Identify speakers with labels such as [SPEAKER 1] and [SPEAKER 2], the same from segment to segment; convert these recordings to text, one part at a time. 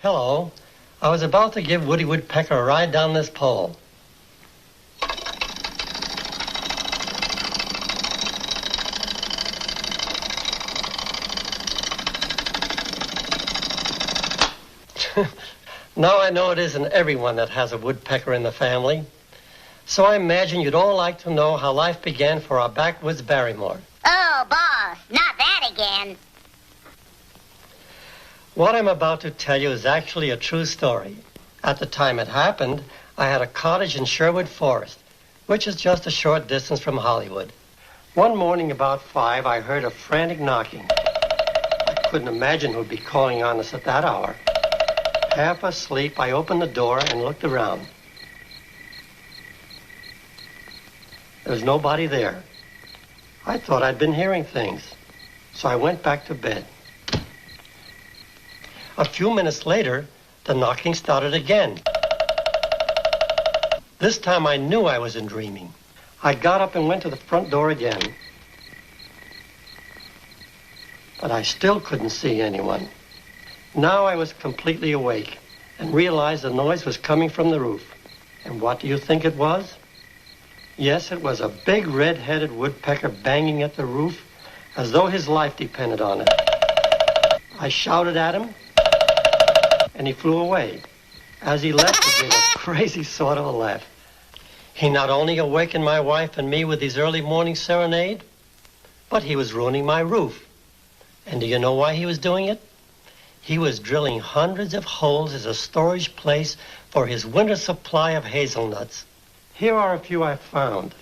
[SPEAKER 1] Hello. I was about to give Woody Woodpecker a ride down this pole. Now I know it isn't everyone that has a woodpecker in the family. So I imagine you'd all like to know how life began for our backwoods Barrymore.
[SPEAKER 2] Oh, boss, not that again.
[SPEAKER 1] What I'm about to tell you is actually a true story. At the time it happened, I had a cottage in Sherwood Forest, which is just a short distance from Hollywood. One morning about 5, I heard a frantic knocking. I couldn't imagine who'd be calling on us at that hour. Half asleep, I opened the door and looked around. There was nobody there. I thought I'd been hearing things, so I went back to bed. A few minutes later, the knocking started again. This time I knew I wasn't dreaming. I got up and went to the front door again. But I still couldn't see anyone. Now I was completely awake and realized the noise was coming from the roof. And what do you think it was? Yes, it was a big red-headed woodpecker banging at the roof as though his life depended on it. I shouted at him, and he flew away. As he left, he gave a crazy sort of a laugh. He not only awakened my wife and me with his early morning serenade, but he was ruining my roof. And do you know why he was doing it? He was drilling hundreds of holes as a storage place for his winter supply of hazelnuts. Here are a few I found.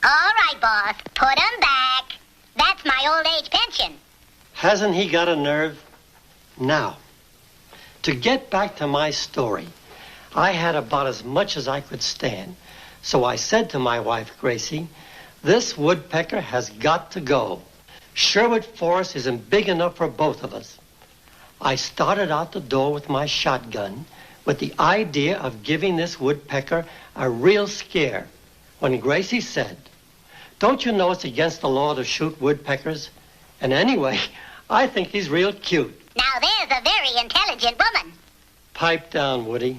[SPEAKER 2] All right, boss. Put 'em back. That's my old age pension.
[SPEAKER 1] Hasn't he got a nerve? Now, to get back to my story, I had about as much as I could stand. So I said to my wife, Gracie, this woodpecker has got to go. Sherwood Forest isn't big enough for both of us. I started out the door with my shotgun with the idea of giving this woodpecker a real scare when Gracie said, don't you know it's against the law to shoot woodpeckers? And anyway, I think he's real cute.
[SPEAKER 2] Now there's a very intelligent woman.
[SPEAKER 1] Pipe down, Woody.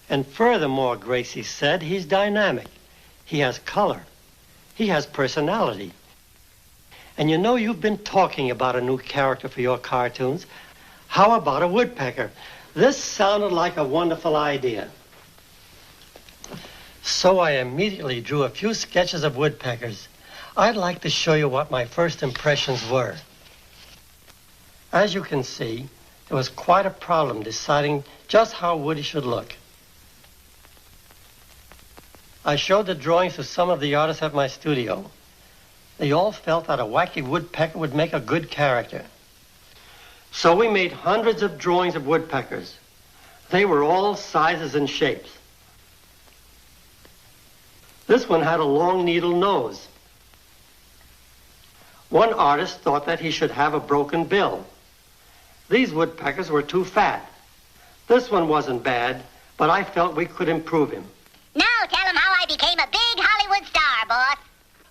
[SPEAKER 1] And furthermore, Gracie said, he's dynamic. He has color. He has personality. And you know you've been talking about a new character for your cartoons. How about a woodpecker? This sounded like a wonderful idea. So I immediately drew a few sketches of woodpeckers. I'd like to show you what my first impressions were. As you can see, there was quite a problem deciding just how Woody should look. I showed the drawings to some of the artists at my studio. They all felt that a wacky woodpecker would make a good character. So we made hundreds of drawings of woodpeckers. They were all sizes and shapes. This one had a long needle nose. One artist thought that he should have a broken bill. These woodpeckers were too fat. This one wasn't bad, but I felt we could improve him.
[SPEAKER 2] Now tell him how I became a big Hollywood star, boss.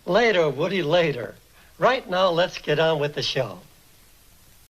[SPEAKER 1] Later, Woody, later. Right now, let's get on with the show.